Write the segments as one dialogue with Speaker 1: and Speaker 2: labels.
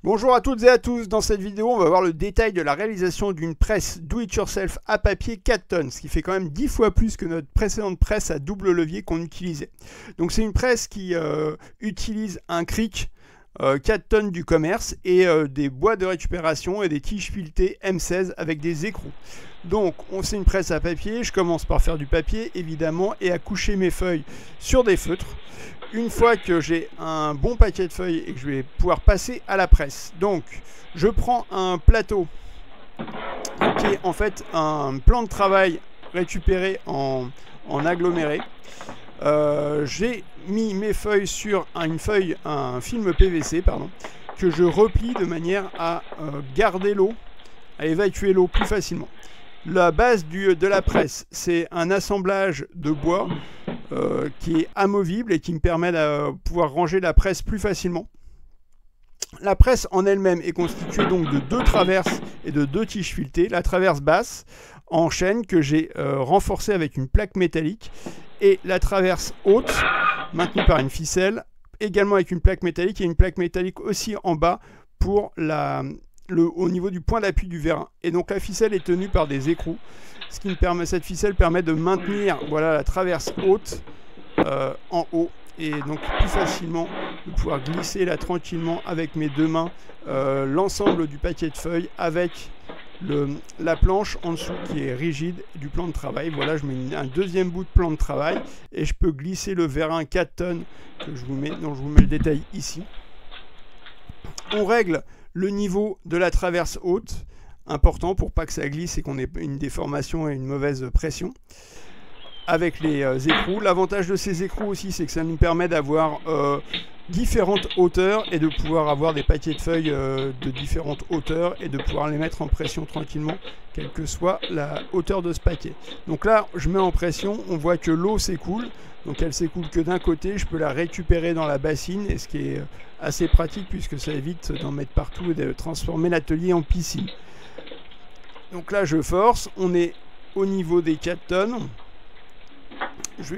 Speaker 1: Bonjour à toutes et à tous, dans cette vidéo on va voir le détail de la réalisation d'une presse do-it-yourself à papier 4 tonnes, ce qui fait quand même 10 fois plus que notre précédente presse à double levier qu'on utilisait. Donc c'est une presse qui utilise un cric 4 tonnes du commerce et des bois de récupération et des tiges filetées M16 avec des écrous. Donc c'est une presse à papier, je commence par faire du papier évidemment et à coucher mes feuilles sur des feutres. Une fois que j'ai un bon paquet de feuilles et que je vais pouvoir passer à la presse, donc je prends un plateau qui est en fait un plan de travail récupéré en aggloméré. J'ai mis mes feuilles sur un film PVC que je replie de manière à garder l'eau, à évacuer l'eau plus facilement. La base de la presse, c'est un assemblage de bois qui est amovible et qui me permet de pouvoir ranger la presse plus facilement. La presse en elle-même est constituée donc de 2 traverses et de 2 tiges filetées. La traverse basse en chêne que j'ai renforcée avec une plaque métallique et la traverse haute maintenue par une ficelle également avec une plaque métallique et une plaque métallique aussi en bas pour au niveau du point d'appui du vérin. Et donc la ficelle est tenue par des écrous. Cette ficelle permet de maintenir la traverse haute en haut et donc plus facilement de pouvoir glisser là tranquillement avec mes 2 mains l'ensemble du paquet de feuilles avec la planche en dessous qui est rigide du plan de travail. Voilà, je mets un deuxième bout de plan de travail et je peux glisser le vérin 4 tonnes que je vous mets, dont je vous mets le détail ici. On règle le niveau de la traverse haute, important pour pas que ça glisse et qu'on ait une déformation et une mauvaise pression avec les écrous. L'avantage de ces écrous aussi, c'est que ça nous permet d'avoir différentes hauteurs et de pouvoir avoir des paquets de feuilles de différentes hauteurs et de pouvoir les mettre en pression tranquillement, quelle que soit la hauteur de ce paquet. Donc là, je mets en pression, on voit que l'eau s'écoule, donc elle s'écoule que d'un côté, je peux la récupérer dans la bassine, et ce qui est assez pratique puisque ça évite d'en mettre partout et de transformer l'atelier en piscine. Donc là, je force, on est au niveau des 4 tonnes.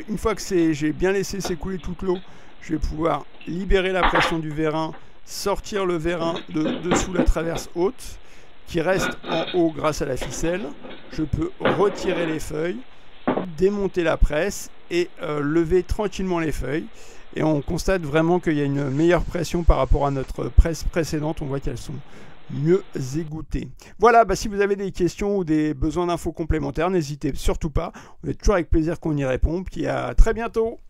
Speaker 1: Une fois que j'ai bien laissé s'écouler toute l'eau, je vais pouvoir libérer la pression du vérin, sortir le vérin de dessous la traverse haute, qui reste en haut grâce à la ficelle. Je peux retirer les feuilles, démonter la presse et lever tranquillement les feuilles. Et on constate vraiment qu'il y a une meilleure pression par rapport à notre presse précédente. On voit qu'elles sont mieux égouttées. Voilà, si vous avez des questions ou des besoins d'infos complémentaires, n'hésitez surtout pas. On est toujours avec plaisir qu'on y répond. Puis à très bientôt.